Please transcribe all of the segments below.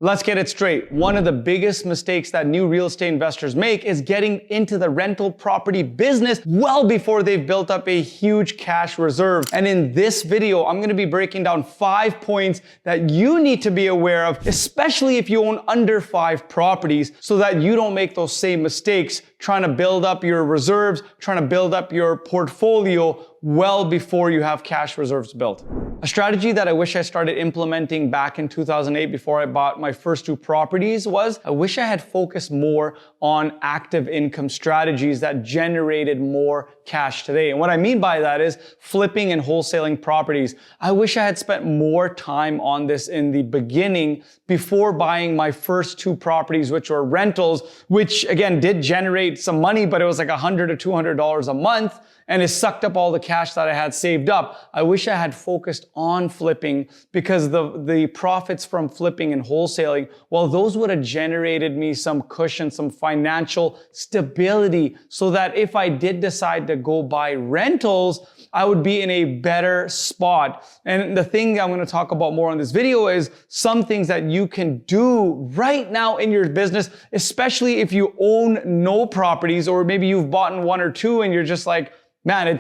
Let's get it straight. One of the biggest mistakes that new real estate investors make is getting into the rental property business well before they've built up a huge cash reserve. And in this video, I'm going to be breaking down 5 points that you need to be aware of, especially if you own under 5 properties, so that you don't make those same mistakes trying to build up your reserves, trying to build up your portfolio well before you have cash reserves built. A strategy that I wish I started implementing back in 2008 before I bought my first 2 properties was I wish I had focused more on active income strategies that generated more cash today. And what I mean by that is flipping and wholesaling properties. I wish I had spent more time on this in the beginning before buying my first 2 properties, which were rentals, which again did generate some money, but it was like $100 to $200 a month. And it sucked up all the cash that I had saved up. I wish I had focused on flipping, because the profits from flipping and wholesaling, well, those would have generated me some cushion, some financial stability, so that if I did decide to go buy rentals, I would be in a better spot. And the thing I'm going to talk about more on this video is some things that you can do right now in your business, especially if you own no properties, or maybe you've bought 1 or 2 and you're just like, man,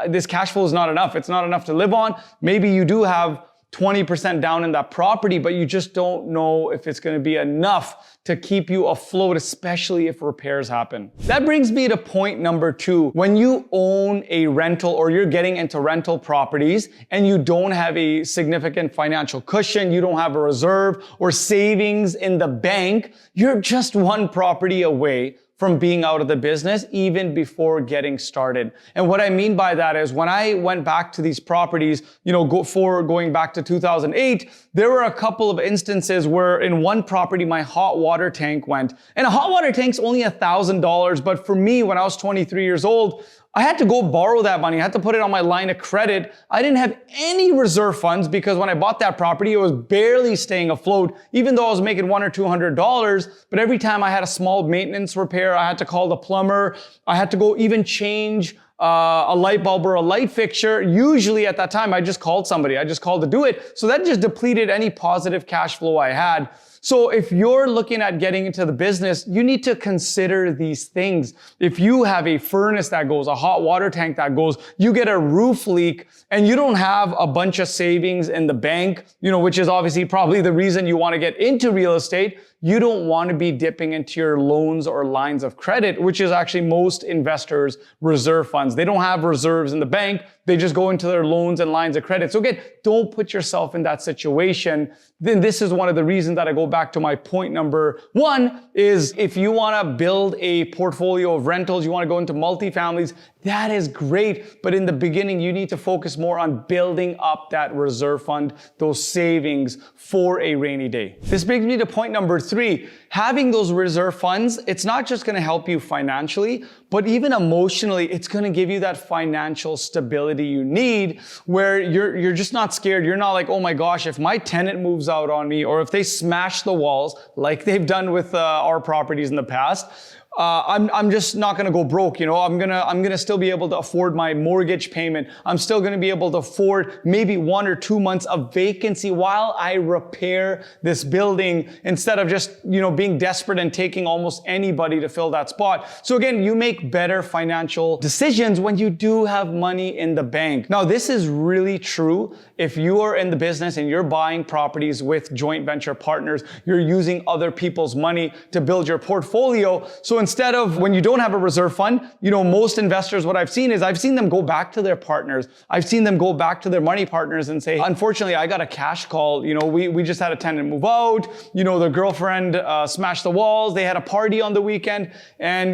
this cash flow is not enough. It's not enough to live on. Maybe you do have 20% down in that property, but you just don't know if it's going to be enough to keep you afloat, especially if repairs happen. That brings me to point number 2. When you own a rental, or you're getting into rental properties and you don't have a significant financial cushion, you don't have a reserve or savings in the bank, you're just one property away from being out of the business even before getting started. And what I mean by that is when I went back to these properties, going back to 2008, there were a couple of instances where in one property, my hot water tank went. And a hot water tank's only $1,000. But for me, when I was 23 years old, I had to go borrow that money. I had to put it on my line of credit. I didn't have any reserve funds, because when I bought that property, it was barely staying afloat, even though I was making $100 or $200. But every time I had a small maintenance repair, I had to call the plumber. I had to go even change a light bulb or a light fixture. Usually at that time, I just called somebody. I just called to do it. So that just depleted any positive cash flow I had. So if you're looking at getting into the business, you need to consider these things. If you have a furnace that goes, a hot water tank that goes, you get a roof leak, and you don't have a bunch of savings in the bank, which is obviously probably the reason you want to get into real estate, you don't want to be dipping into your loans or lines of credit, which is actually most investors' reserve funds. They don't have reserves in the bank. They just go into their loans and lines of credit. So again, don't put yourself in that situation. Then this is one of the reasons that I go back to my point number 1 is if you want to build a portfolio of rentals, you want to go into multifamilies, that is great. But in the beginning, you need to focus more on building up that reserve fund, those savings for a rainy day. This brings me to point number 3. Having those reserve funds, it's not just going to help you financially, but even emotionally, it's going to give you that financial stability you need, where you're just not scared. You're not like, oh my gosh, if my tenant moves out on me, or if they smash the walls like they've done with our properties in the past, I'm just not going to go broke. I'm going to still be able to afford my mortgage payment. I'm still going to be able to afford maybe 1 or 2 months of vacancy while I repair this building, instead of just, being desperate and taking almost anybody to fill that spot. So again, you make better financial decisions when you do have money in the bank. Now, this is really true if you are in the business and you're buying properties with joint venture partners, you're using other people's money to build your portfolio. So instead of, when you don't have a reserve fund, most investors, what I've seen them go back to their partners. I've seen them go back to their money partners and say, unfortunately, I got a cash call. We just had a tenant move out. Their girlfriend smashed the walls. They had a party on the weekend. And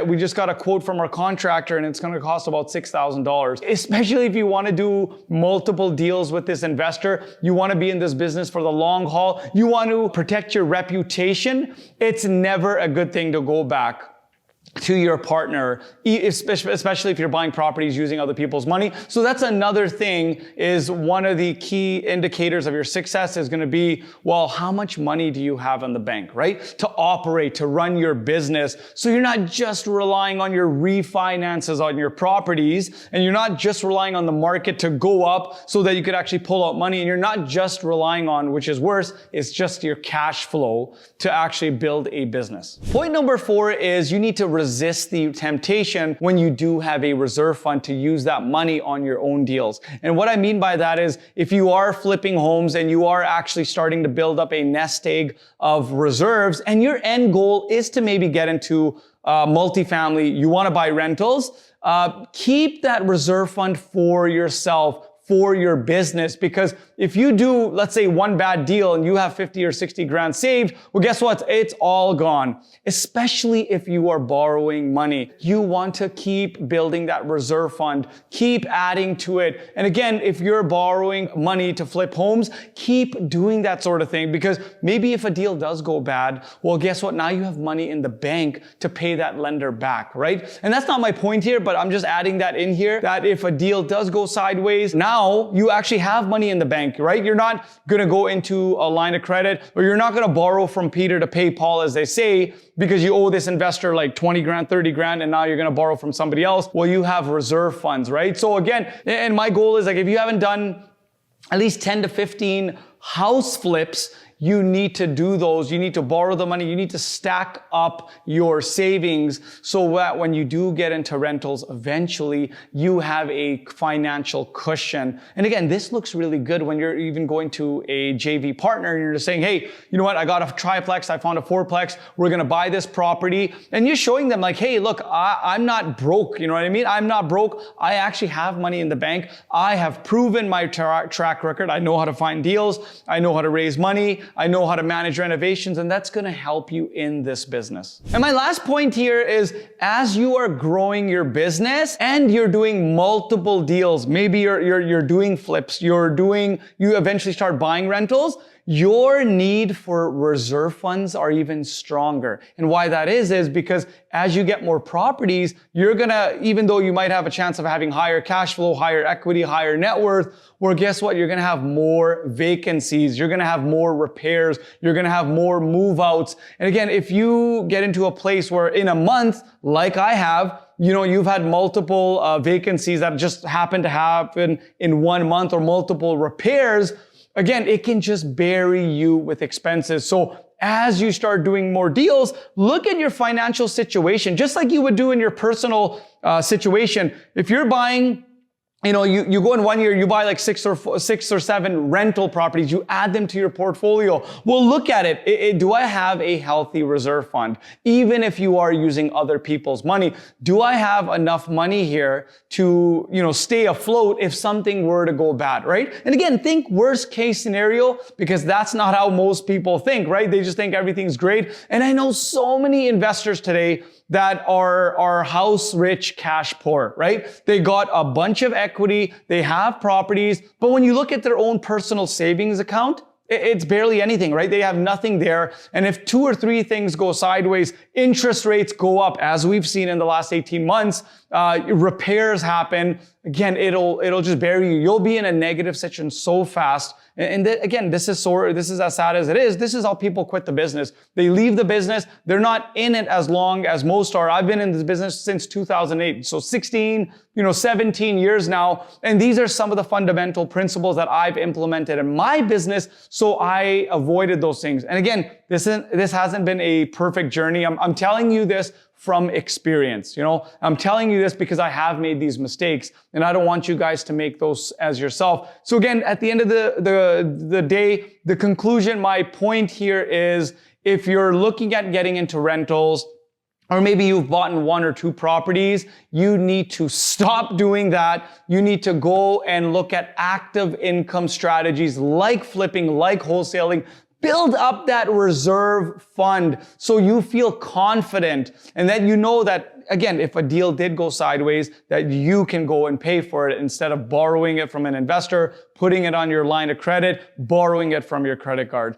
we just got a quote from our contractor, and it's going to cost about $6,000. Especially if you want to do multiple deals with this investor, you want to be in this business for the long haul. You want to protect your reputation. It's never a good thing to go back. to your partner, especially if you're buying properties using other people's money. So that's another thing, is one of the key indicators of your success is going to be, well, how much money do you have in the bank, right? To operate, to run your business. So you're not just relying on your refinances on your properties, and you're not just relying on the market to go up so that you could actually pull out money. And you're not just relying on, which is worse, it's just your cash flow to actually build a business. Point number 4 is you need to resist the temptation when you do have a reserve fund to use that money on your own deals. And what I mean by that is, if you are flipping homes and you are actually starting to build up a nest egg of reserves, and your end goal is to maybe get into multifamily, you want to buy rentals, keep that reserve fund for yourself, for your business. Because if you do, let's say, one bad deal and you have 50 or 60 grand saved, well, guess what? It's all gone. Especially if you are borrowing money. You want to keep building that reserve fund, keep adding to it. And again, if you're borrowing money to flip homes, keep doing that sort of thing, because maybe if a deal does go bad, well, guess what? Now you have money in the bank to pay that lender back, right? And that's not my point here, but I'm just adding that in here, that if a deal does go sideways, now you actually have money in the bank, right? You're not going to go into a line of credit, or you're not going to borrow from Peter to pay Paul, as they say, because you owe this investor like 20 grand, 30 grand, and now you're going to borrow from somebody else. Well, you have reserve funds, right? So again, and my goal is, like, if you haven't done at least 10 to 15 house flips, you need to do those. You need to borrow the money. You need to stack up your savings so that when you do get into rentals, eventually you have a financial cushion. And again, this looks really good when you're even going to a JV partner and you're just saying, hey, you know what? I got a triplex. I found a fourplex. We're going to buy this property. And you're showing them like, hey, look, I'm not broke. You know what I mean? I'm not broke. I actually have money in the bank. I have proven my track record. I know how to find deals. I know how to raise money. I know how to manage renovations, and that's going to help you in this business. And my last point here is, as you are growing your business and you're doing multiple deals, maybe you're doing flips, you eventually start buying rentals, your need for reserve funds are even stronger. And why that is because as you get more properties, you're gonna, even though you might have a chance of having higher cash flow, higher equity, higher net worth, well, guess what? You're gonna have more vacancies. You're gonna have more repairs. You're gonna have more move outs. And again, if you get into a place where in a month, like I have, you know, you've had multiple vacancies that just happen to happen in 1 month, or multiple repairs, again, it can just bury you with expenses. So as you start doing more deals, look at your financial situation, just like you would do in your personal situation. If you're buying, you know, you go in 1 year, you buy like six or seven rental properties, you add them to your portfolio. Well, look at it. Do I have a healthy reserve fund? Even if you are using other people's money, do I have enough money here to, you know, stay afloat if something were to go bad, right? And again, think worst case scenario, because that's not how most people think, right? They just think everything's great. And I know so many investors today that are house rich, cash poor, right? They got a bunch of equity, they have properties, but when you look at their own personal savings account, it's barely anything, right? They have nothing there. And if 2 or 3 things go sideways, interest rates go up, as we've seen in the last 18 months, repairs happen, again, it'll just bury you. You'll be in a negative situation so fast. And again, this is as sad as it is. This is how people quit the business. They leave the business. They're not in it as long as most are. I've been in this business since 2008. So 17 years now. And these are some of the fundamental principles that I've implemented in my business. So I avoided those things. And again, this hasn't been a perfect journey. I'm telling you this from experience. You know, I'm telling you this because I have made these mistakes, and I don't want you guys to make those as yourself. So again, at the end of the day, the conclusion, my point here is, if you're looking at getting into rentals, or maybe you've bought 1 or 2 properties, you need to stop doing that. You need to go and look at active income strategies like flipping, like wholesaling. Build up that reserve fund so you feel confident, and that you know that, again, if a deal did go sideways, that you can go and pay for it instead of borrowing it from an investor, putting it on your line of credit, borrowing it from your credit card.